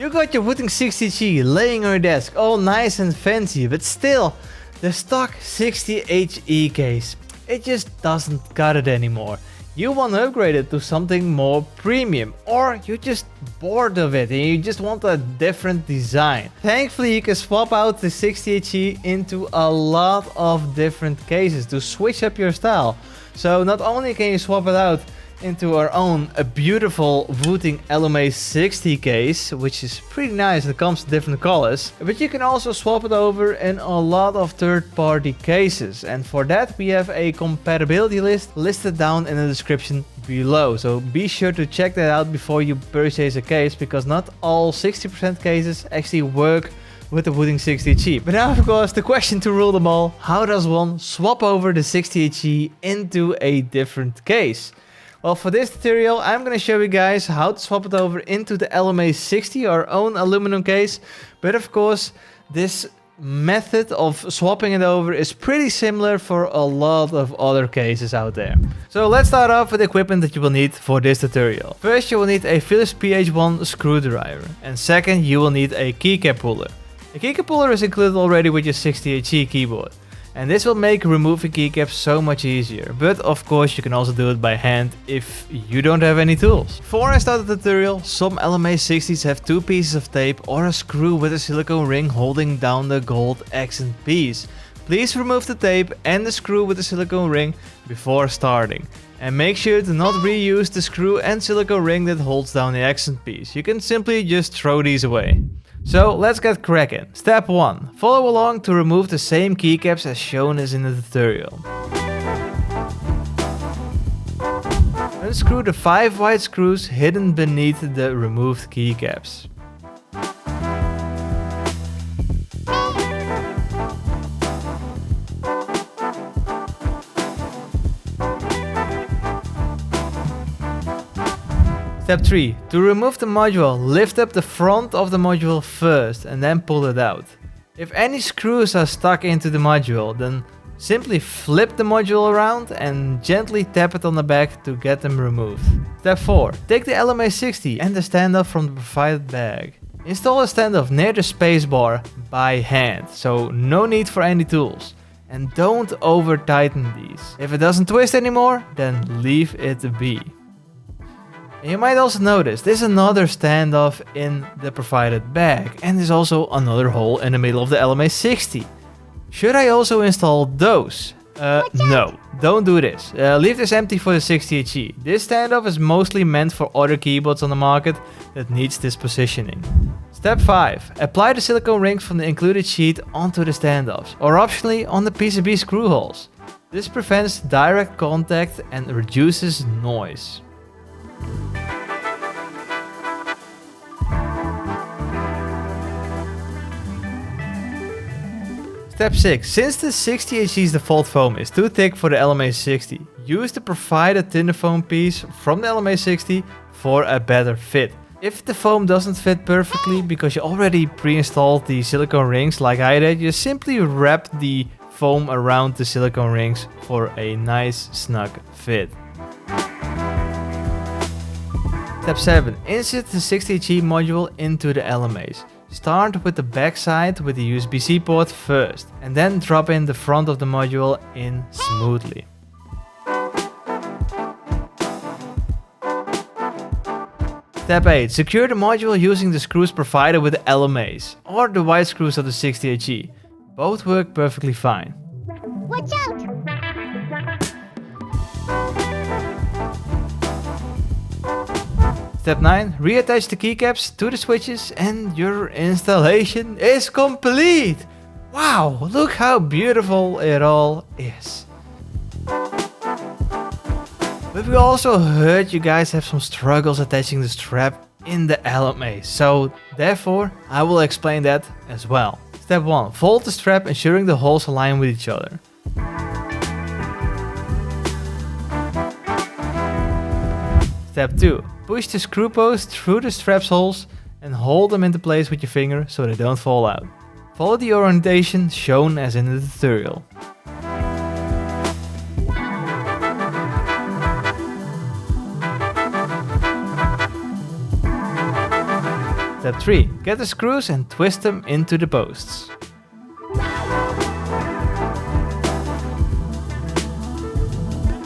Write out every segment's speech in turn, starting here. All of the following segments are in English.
You got your Wooting 60HE laying on your desk, all nice and fancy, but still, the stock 60HE case, it just doesn't cut it anymore. You want to upgrade it to something more premium, or you're just bored of it and you just want a different design. Thankfully, you can swap out the 60HE into a lot of different cases to switch up your style. So not only can you swap it out into our own beautiful Wooting Alumaze60 case, which is pretty nice and comes in different colors, but you can also swap it over in a lot of third-party cases, and for that we have a compatibility list listed down in the description below, so be sure to check that out before you purchase a case, because not all 60% cases actually work with the Wooting 60HE. But now of course the question to rule them all: how does one swap over the 60HE into a different case? Well, for this tutorial I'm going to show you guys how to swap it over into the Alumaze60, our own aluminum case. But of course this method of swapping it over is pretty similar for a lot of other cases out there. So let's start off with the equipment that you will need for this tutorial. First, you will need a Phillips PH1 screwdriver, and second, you will need a keycap puller. A keycap puller is included already with your 60HE keyboard, and this will make removing keycaps so much easier, but of course you can also do it by hand if you don't have any tools. Before I start the tutorial, some Alumaze60s have two pieces of tape or a screw with a silicone ring holding down the gold accent piece. Please remove the tape and the screw with the silicone ring before starting, and make sure to not reuse the screw and silicone ring that holds down the accent piece. You can simply just throw these away. So let's get cracking. Step 1. Follow along to remove the same keycaps as shown as in the tutorial. Unscrew the 5 white screws hidden beneath the removed keycaps. Step 3. To remove the module, lift up the front of the module first and then pull it out. If any screws are stuck into the module, then simply flip the module around and gently tap it on the back to get them removed. Step 4. Take the Alumaze60 and the standoff from the provided bag. Install a standoff near the spacebar by hand, so no need for any tools. And don't over tighten these. If it doesn't twist anymore, then leave it be. And you might also notice there's another standoff in the provided bag, and there's also another hole in the middle of the Alumaze60. Should I also install those? No, don't do this. Leave this empty for the 60HE. This standoff is mostly meant for other keyboards on the market that needs this positioning. Step 5. Apply the silicone rings from the included sheet onto the standoffs, or optionally on the PCB screw holes. This prevents direct contact and reduces noise. Step 6. Since the 60HE's default foam is too thick for the Alumaze60, use the provided thinner foam piece from the Alumaze60 for a better fit. If the foam doesn't fit perfectly because you already pre-installed the silicone rings like I did, you simply wrap the foam around the silicone rings for a nice snug fit. Step 7. Insert the 60HE module into the Alumaze. Start with the back side with the USB-C port first, and then drop in the front of the module in smoothly. Step 8. Secure the module using the screws provided with the Alumaze, or the white screws of the 60HE. Both work perfectly fine. Watch out! Step 9. Reattach the keycaps to the switches and your installation is complete! Wow, look how beautiful it all is. But we also heard you guys have some struggles attaching the strap in the Alumaze, so therefore I will explain that as well. Step 1. Fold the strap, ensuring the holes align with each other. Step 2. Push the screw post through the strap's holes and hold them into place with your finger so they don't fall out. Follow the orientation shown as in the tutorial. Step Step 3. Get the screws and twist them into the posts.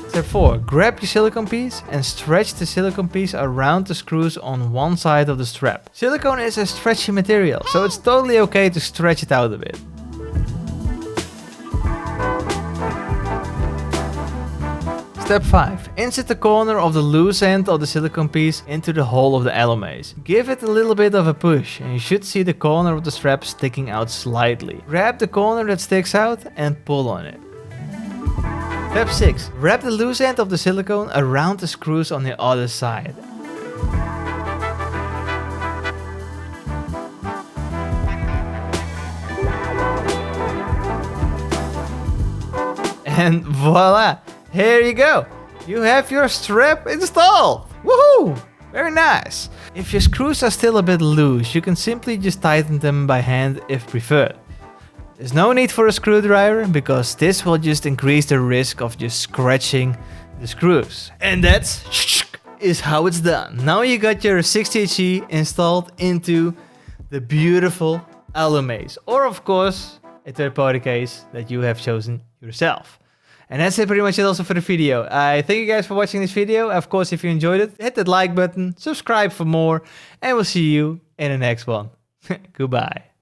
Step 4. Grab your silicone piece and stretch the silicone piece around the screws on one side of the strap. Silicone is a stretchy material, so it's totally okay to stretch it out a bit. Step 5. Insert the corner of the loose end of the silicone piece into the hole of the Alumaze. Give it a little bit of a push and you should see the corner of the strap sticking out slightly. Grab the corner that sticks out and pull on it. Step 6. Wrap the loose end of the silicone around the screws on the other side. And voila! Here you go! You have your strap installed! Woohoo! Very nice! If your screws are still a bit loose, you can simply just tighten them by hand if preferred. There's no need for a screwdriver because this will just increase the risk of just scratching the screws. And that's is how it's done. Now you got your 60HE installed into the beautiful Alumaze, or of course a third-party case that you have chosen yourself. And that's it, pretty much it also for the video. I thank you guys for watching this video. Of course, if you enjoyed it, hit that like button, subscribe for more, and we'll see you in the next one. Goodbye.